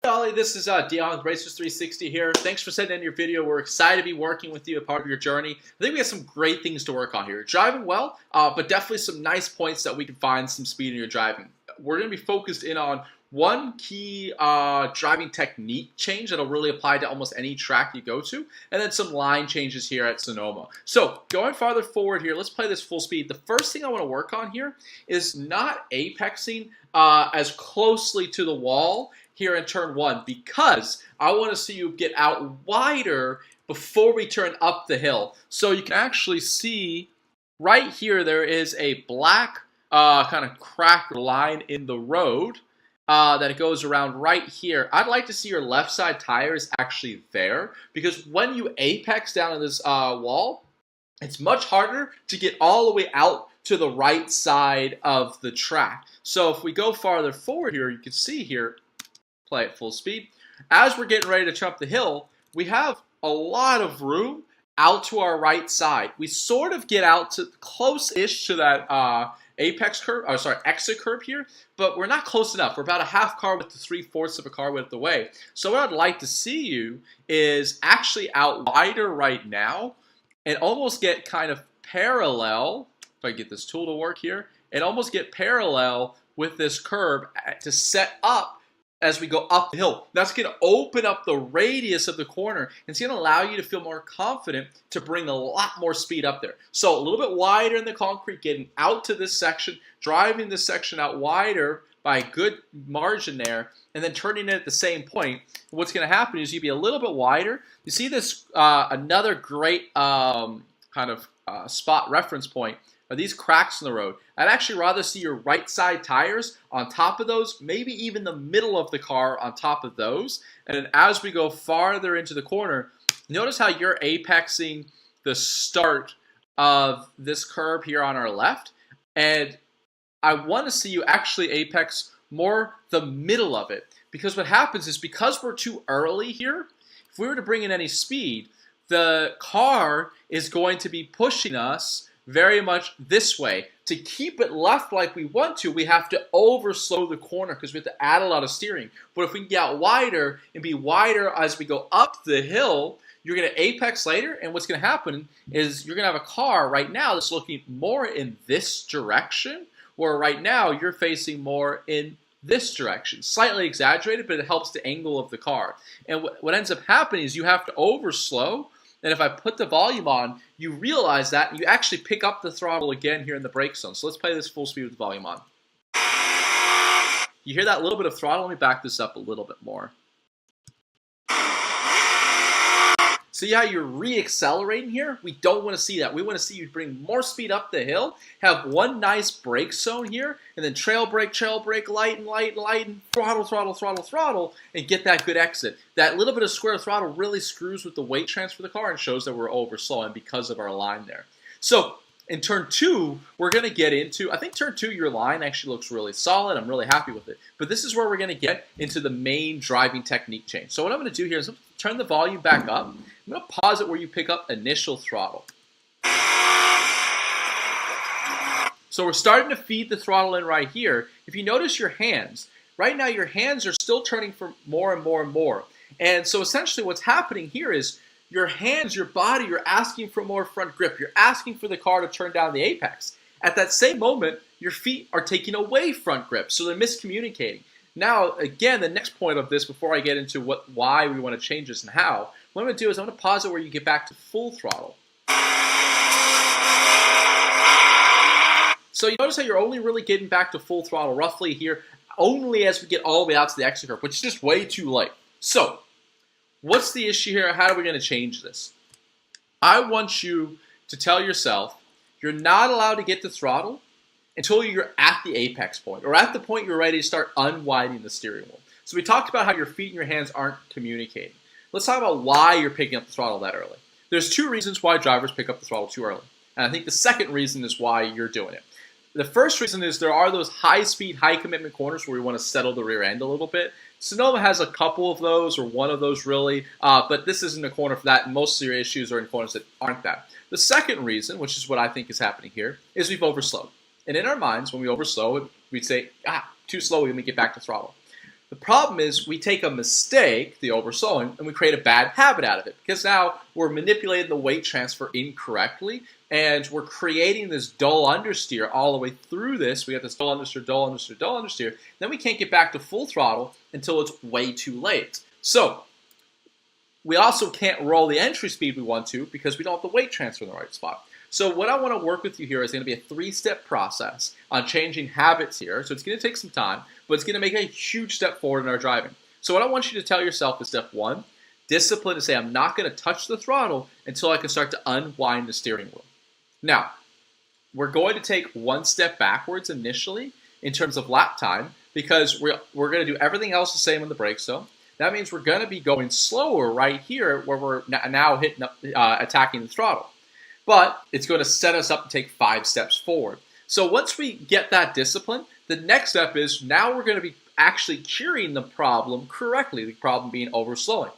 Ollie, this is Dion with Racers360 here. Thanks for sending in your video. We're excited to be working with you, a part of your journey. I think we have some great things to work on here. You're driving well, but definitely some nice points that we can find some speed in your driving. We're going to be focused in on one key driving technique change that'll really apply to almost any track you go to, and then some line changes here at Sonoma. So going farther forward here, let's play this full speed. The first thing I want to work on here is not apexing as closely to the wall here in turn one, because I want to see you get out wider before we turn up the hill. So you can actually see right here there is a black kind of cracked line in the road that it goes around right here. I'd like to see your left side tires actually there, because when you apex down in this wall, it's much harder to get all the way out to the right side of the track. So if we go farther forward here, you can see here, play at full speed. As we're getting ready to jump the hill, we have a lot of room out to our right side. We sort of get out to close-ish to that apex curve, or sorry, exit curve here, but we're not close enough. We're about a half car width to 3/4 of a car width away. So what I'd like to see you is actually out wider right now and almost get kind of parallel, if I get this tool to work here, and almost get parallel with this curb to set up as we go up the hill. That's going to open up the radius of the corner, and it's going to allow you to feel more confident to bring a lot more speed up there. So a little bit wider in the concrete, getting out to this section, driving this section out wider by a good margin there, and then turning it at the same point. What's going to happen is you'll be a little bit wider. You see this, another great kind of spot reference point are these cracks in the road. I'd actually rather see your right side tires on top of those, maybe even the middle of the car on top of those. And then as we go farther into the corner, notice how you're apexing the start of this curb here on our left. And I want to see you actually apex more the middle of it. Because what happens is, because we're too early here, if we were to bring in any speed, the car is going to be pushing us very much this way. To keep it left like we want to, we have to overslow the corner because we have to add a lot of steering. But if we can get out wider and be wider as we go up the hill, you're going to apex later, and what's going to happen is you're going to have a car right now that's looking more in this direction, where right now you're facing more in this direction. Slightly exaggerated, but it helps the angle of the car. And what ends up happening is you have to overslow. And if I put the volume on, you realize that, and you actually pick up the throttle again here in the brake zone. So let's play this full speed with the volume on. You hear that little bit of throttle? Let me back this up a little bit more. See how you're re-accelerating here? We don't want to see that. We want to see you bring more speed up the hill, have one nice brake zone here, and then trail brake, lighten, throttle, throttle, throttle, throttle, and get that good exit. That little bit of square throttle really screws with the weight transfer of the car and shows that we're overslowing because of our line there. So in turn two, we're going to get into, I think turn two, your line actually looks really solid. I'm really happy with it. But this is where we're going to get into the main driving technique change. So what I'm going to do here is turn the volume back up. I'm going to pause it where you pick up initial throttle. So we're starting to feed the throttle in right here. If you notice your hands, right now your hands are still turning for more and more and more. And so essentially what's happening here is your hands, your body, you're asking for more front grip. You're asking for the car to turn down the apex. At that same moment, your feet are taking away front grip, so they're miscommunicating. Now, again, the next point of this, before I get into why we want to change this and how, what I'm going to do is I'm going to pause it where you get back to full throttle. So you notice how you're only really getting back to full throttle roughly here, only as we get all the way out to the exit curve, which is just way too late. So what's the issue here? How are we going to change this? I want you to tell yourself you're not allowed to get to throttle until you're at the apex point, or at the point you're ready to start unwinding the steering wheel. So we talked about how your feet and your hands aren't communicating. Let's talk about why you're picking up the throttle that early. There's two reasons why drivers pick up the throttle too early. And I think the second reason is why you're doing it. The first reason is there are those high-speed, high-commitment corners where we want to settle the rear end a little bit. Sonoma has a couple of those, or one of those really, but this isn't a corner for that. Most of your issues are in corners that aren't that. The second reason, which is what I think is happening here, is we've overslowed. And in our minds, when we overslow, we'd say, too slow, we get back to throttle. The problem is we take a mistake, the overslowing, and we create a bad habit out of it because now we're manipulating the weight transfer incorrectly and we're creating this dull understeer all the way through this. We have this dull understeer, dull understeer, dull understeer. Then we can't get back to full throttle until it's way too late. So we also can't roll the entry speed we want to because we don't have the weight transfer in the right spot. So what I want to work with you here is going to be a 3-step process on changing habits here. So it's going to take some time, but it's going to make a huge step forward in our driving. So what I want you to tell yourself is step 1, discipline to say I'm not going to touch the throttle until I can start to unwind the steering wheel. Now, we're going to take 1 step backwards initially in terms of lap time because we're going to do everything else the same in the brake zone. That means we're going to be going slower right here where we're now hitting attacking the throttle. But it's going to set us up to take 5 steps forward. So once we get that discipline, the next step is now we're going to be actually curing the problem correctly, the problem being overslowing.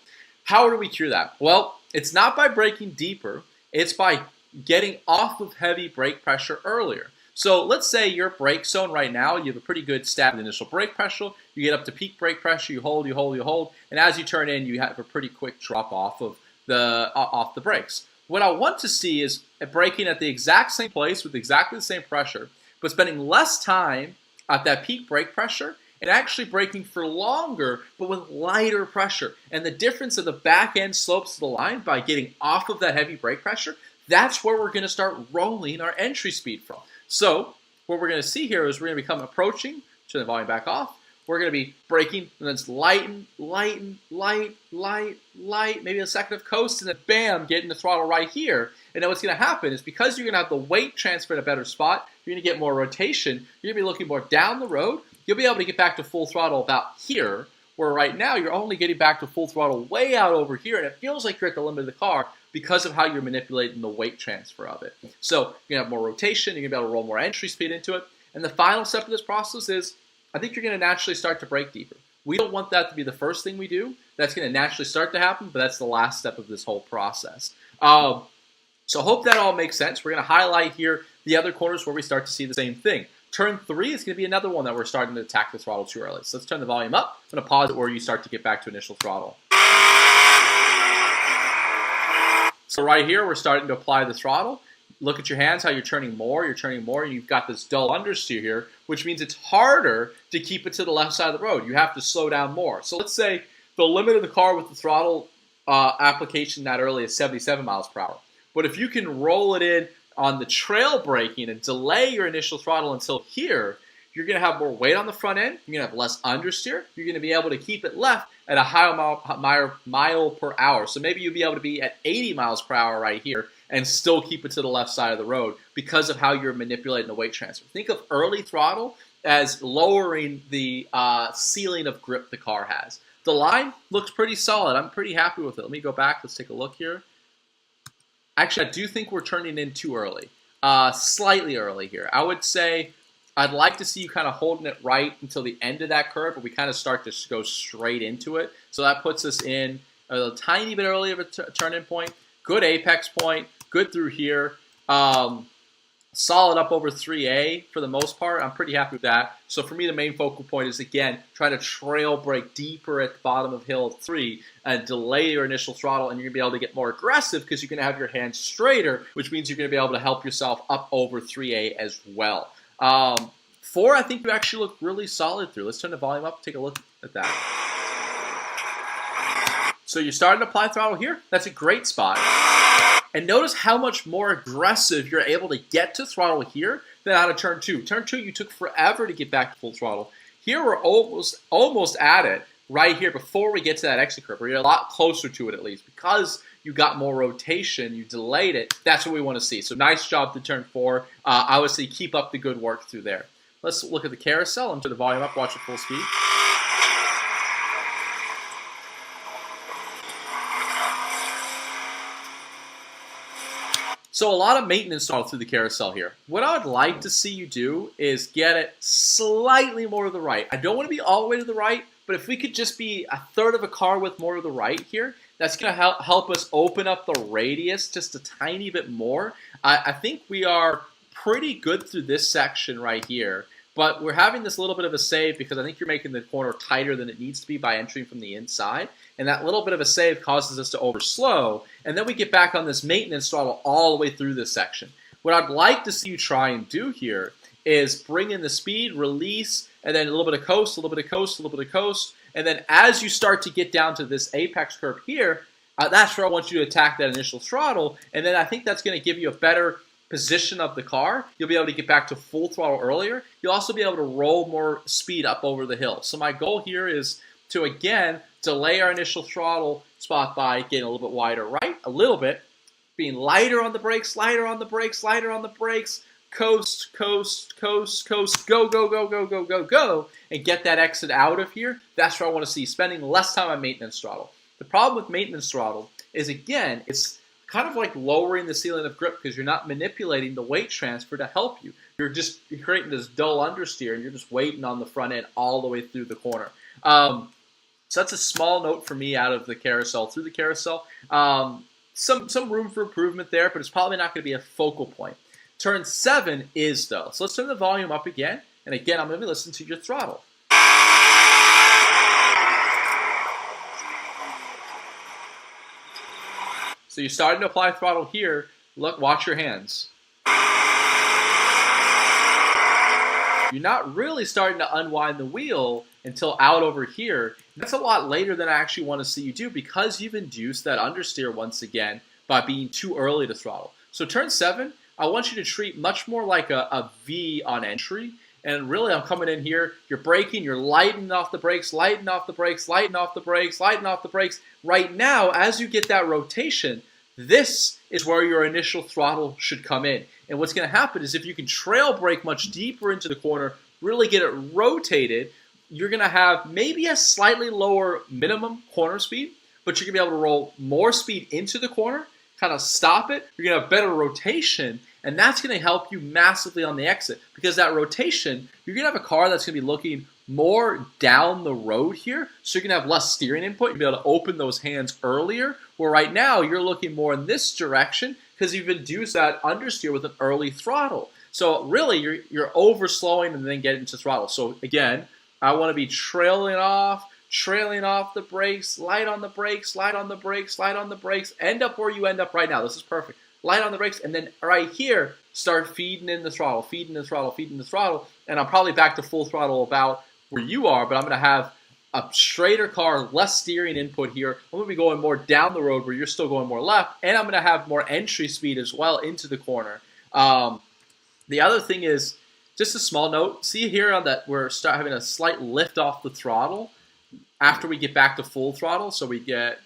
How do we cure that? Well, it's not by braking deeper. It's by getting off of heavy brake pressure earlier. So let's say your brake zone right now, you have a pretty good stab initial brake pressure. You get up to peak brake pressure, you hold, you hold, you hold. And as you turn in, you have a pretty quick drop off of the brakes. What I want to see is braking at the exact same place with exactly the same pressure, but spending less time at that peak brake pressure and actually braking for longer, but with lighter pressure. And the difference of the back end slopes of the line by getting off of that heavy brake pressure, that's where we're going to start rolling our entry speed from. So what we're going to see here is we're going to become approaching, turn the volume back off. We're going to be braking, and then it's lighten, lighten, light, light, light, maybe a second of coast, and then bam, getting the throttle right here. And then what's going to happen is because you're going to have the weight transfer in a better spot, you're going to get more rotation, you're going to be looking more down the road, you'll be able to get back to full throttle about here, where right now you're only getting back to full throttle way out over here, and it feels like you're at the limit of the car because of how you're manipulating the weight transfer of it. So you're going to have more rotation, you're going to be able to roll more entry speed into it. And the final step of this process is I think you're going to naturally start to brake deeper. We don't want that to be the first thing we do. That's going to naturally start to happen, but that's the last step of this whole process. So hope that all makes sense. We're going to highlight here the other corners where we start to see the same thing. Turn 3 is going to be another one that we're starting to attack the throttle too early. So let's turn the volume up. I'm going to pause it where you start to get back to initial throttle. So right here, we're starting to apply the throttle. Look at your hands, how you're turning more, and you've got this dull understeer here, which means it's harder to keep it to the left side of the road. You have to slow down more. So let's say the limit of the car with the throttle application that early is 77 miles per hour. But if you can roll it in on the trail braking and delay your initial throttle until here, you're going to have more weight on the front end, you're going to have less understeer, you're going to be able to keep it left at a higher mile per hour. So maybe you'll be able to be at 80 miles per hour right here and still keep it to the left side of the road because of how you're manipulating the weight transfer. Think of early throttle as lowering the ceiling of grip the car has. The line looks pretty solid. I'm pretty happy with it. Let me go back. Let's take a look here. Actually, I do think we're turning in too early. Slightly early here. I would say I'd like to see you kind of holding it right until the end of that curve, but we kind of start to go straight into it. So that puts us in a tiny bit early of a turn-in point. Good apex point, good through here. Solid up over 3A for the most part. I'm pretty happy with that. So for me, the main focal point is, again, trying to trail brake deeper at the bottom of hill 3 and delay your initial throttle, and you're going to be able to get more aggressive because you're going to have your hands straighter, which means you're going to be able to help yourself up over 3A as well. 4, I think you actually look really solid through. Let's turn the volume up, take a look at that. So you're starting to apply throttle here. That's a great spot. And notice how much more aggressive you're able to get to throttle here than out of turn 2. Turn 2, you took forever to get back to full throttle. Here we're almost at it right here before we get to that exit curve. We're a lot closer to it at least because you got more rotation, you delayed it. That's what we want to see. So nice job to turn 4. I would say keep up the good work through there. Let's look at the carousel and turn the volume up, watch it full speed. So a lot of maintenance all through the carousel here. What I would like to see you do is get it slightly more to the right. I don't want to be all the way to the right, but if we could just be a third of a car width more to the right here, that's going to help us open up the radius just a tiny bit more. I think we are pretty good through this section right here. But we're having this little bit of a save because I think you're making the corner tighter than it needs to be by entering from the inside. And that little bit of a save causes us to overslow. And then we get back on this maintenance throttle all the way through this section. What I'd like to see you try and do here is bring in the speed, release, and then a little bit of coast, a little bit of coast, a little bit of coast. And then as you start to get down to this apex curve here, that's where I want you to attack that initial throttle. And then I think that's going to give you a better position of the car. You'll be able to get back to full throttle earlier. You'll also be able to roll more speed up over the hill. So my goal here is to, again, delay our initial throttle spot by getting a little bit wider right, a little bit, being lighter on the brakes, lighter on the brakes, lighter on the brakes, coast, coast, coast, coast, go, go, go, go, go, go, go, and get that exit out of here. That's what I want to see, spending less time on maintenance throttle. The problem with maintenance throttle is, again, it's kind of like lowering the ceiling of grip because you're not manipulating the weight transfer to help you. You're creating this dull understeer, and you're just waiting on the front end all the way through the corner. So that's a small note for me out of the carousel, through the carousel. Some room for improvement there, but it's probably not going to be a focal point. Turn 7 is, though. So let's turn the volume up again. And again, I'm going to be listening to your throttle. So you're starting to apply throttle here. Look, watch your hands. You're not really starting to unwind the wheel until out over here. That's a lot later than I actually want to see you do because you've induced that understeer once again by being too early to throttle. So turn 7, I want you to treat much more like a V on entry. And really, I'm coming in here, you're braking, you're lightening off the brakes, lightening off the brakes, lightening off the brakes, lightening off the brakes. Right now, as you get that rotation, this is where your initial throttle should come in. And what's going to happen is if you can trail brake much deeper into the corner, really get it rotated, you're going to have maybe a slightly lower minimum corner speed, but you're going to be able to roll more speed into the corner, kind of stop it. You're going to have better rotation, and that's going to help you massively on the exit because that rotation, you're going to have a car that's going to be looking more down the road here, so you're going to have less steering input. You'll be able to open those hands earlier, where right now you're looking more in this direction because you've induced that understeer with an early throttle. So really, you're overslowing and then getting to throttle. So again, I want to be trailing off the brakes, light on the brakes, light on the brakes, light on the brakes, end up where you end up right now. This is perfect. Light on the brakes, and then right here, start feeding in the throttle, feeding the throttle, feeding the throttle, and I'm probably back to full throttle about where you are, but I'm going to have a straighter car, less steering input here. I'm going to be going more down the road where you're still going more left, and I'm going to have more entry speed as well into the corner. The other thing is, just a small note, see here on that we're having a slight lift off the throttle after we get back to full throttle. So we get,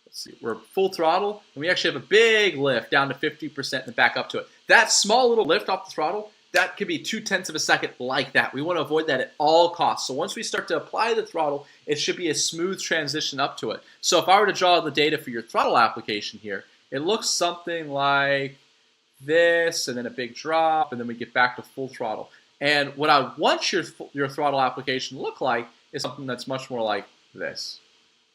let's see, we're full throttle, and we actually have a big lift down to 50% and then back up to it. That small little lift off the throttle, that could be 0.2 of a second like that. We want to avoid that at all costs. So once we start to apply the throttle, it should be a smooth transition up to it. So if I were to draw the data for your throttle application here, it looks something like this, and then a big drop, and then we get back to full throttle. And what I want your throttle application to look like is something that's much more like this.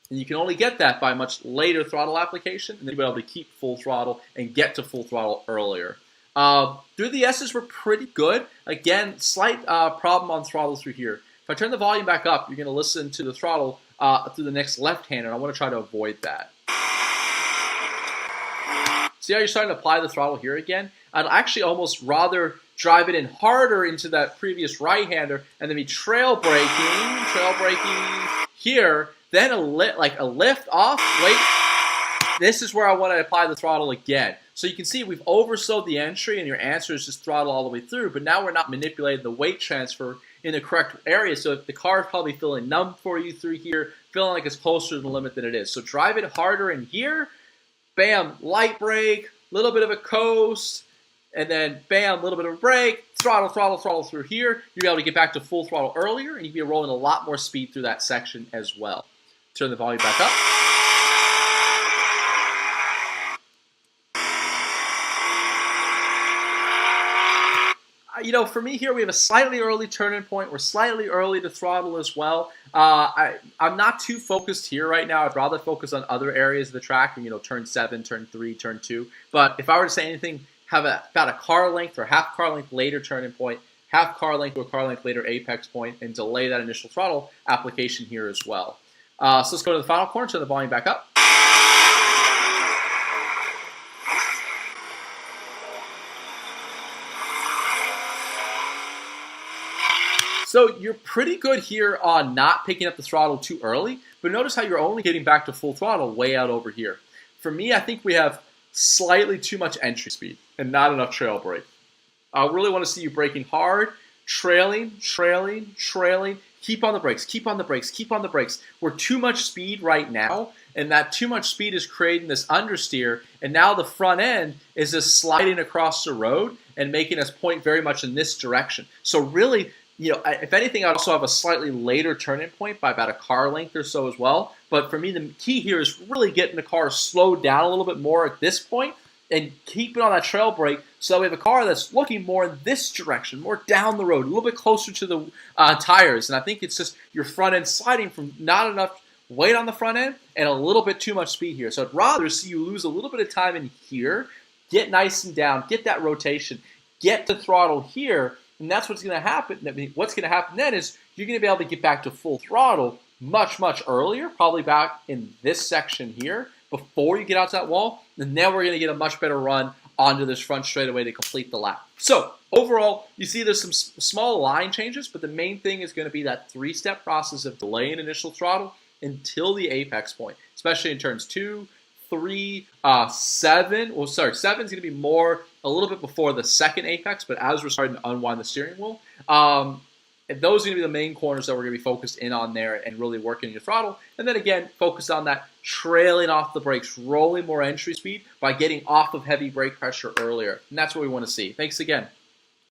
And you can only get that by a much later throttle application, and then you'll be able to keep full throttle and get to full throttle earlier. Through the S's were pretty good. Again, slight problem on throttle through here. If I turn the volume back up, you're going to listen to the throttle through the next left hand, and I want to try to avoid that. See how you're starting to apply the throttle here again? I'd actually almost rather drive it in harder into that previous right-hander and then be trail braking here, then a lift off. Wait, this is where I want to apply the throttle again. So you can see we've overslowed the entry and your answer is just throttle all the way through, but now we're not manipulating the weight transfer in the correct area. So if the car is probably feeling numb for you through here, feeling like it's closer to the limit than it is. So drive it harder in here. Bam, light brake, little bit of a coast, and then bam, little bit of a brake, throttle, throttle, throttle through here. You'll be able to get back to full throttle earlier, and you'll be rolling a lot more speed through that section as well. Turn the volume back up. You know, for me here, we have a slightly early turning point. We're slightly early to throttle as well. I'm not too focused here right now. I'd rather focus on other areas of the track, you know, turn 7, turn 3, turn 2. But if I were to say anything, have about a car length or half car length later turning point, half car length to a car length later apex point, and delay that initial throttle application here as well. So let's go to the final corner, turn the volume back up. So you're pretty good here on not picking up the throttle too early, but notice how you're only getting back to full throttle way out over here. For me, I think we have slightly too much entry speed and not enough trail brake. I really want to see you braking hard, trailing, trailing, trailing. Keep on the brakes, keep on the brakes, keep on the brakes. We're too much speed right now, and that too much speed is creating this understeer, and now the front end is just sliding across the road and making us point very much in this direction. So really, you know, if anything, I'd also have a slightly later turn-in point by about a car length or so as well. But for me, the key here is really getting the car slowed down a little bit more at this point and keep it on that trail brake so that we have a car that's looking more in this direction, more down the road, a little bit closer to the tires. And I think it's just your front end sliding from not enough weight on the front end and a little bit too much speed here. So I'd rather see you lose a little bit of time in here, get nice and down, get that rotation, get the throttle here. And that's what's going to happen. What's going to happen then is you're going to be able to get back to full throttle much, much earlier, probably back in this section here before you get out to that wall. And then we're going to get a much better run onto this front straightaway to complete the lap. So overall, you see there's some small line changes, but the main thing is going to be that three-step process of delaying initial throttle until the apex point, especially in turns 2, 3, 7. Well, sorry, 7 is going to be more a little bit before the second apex, but as we're starting to unwind the steering wheel, those are going to be the main corners that we're going to be focused in on there and really working your throttle. And then again, focus on that trailing off the brakes, rolling more entry speed by getting off of heavy brake pressure earlier. And that's what we want to see. Thanks again.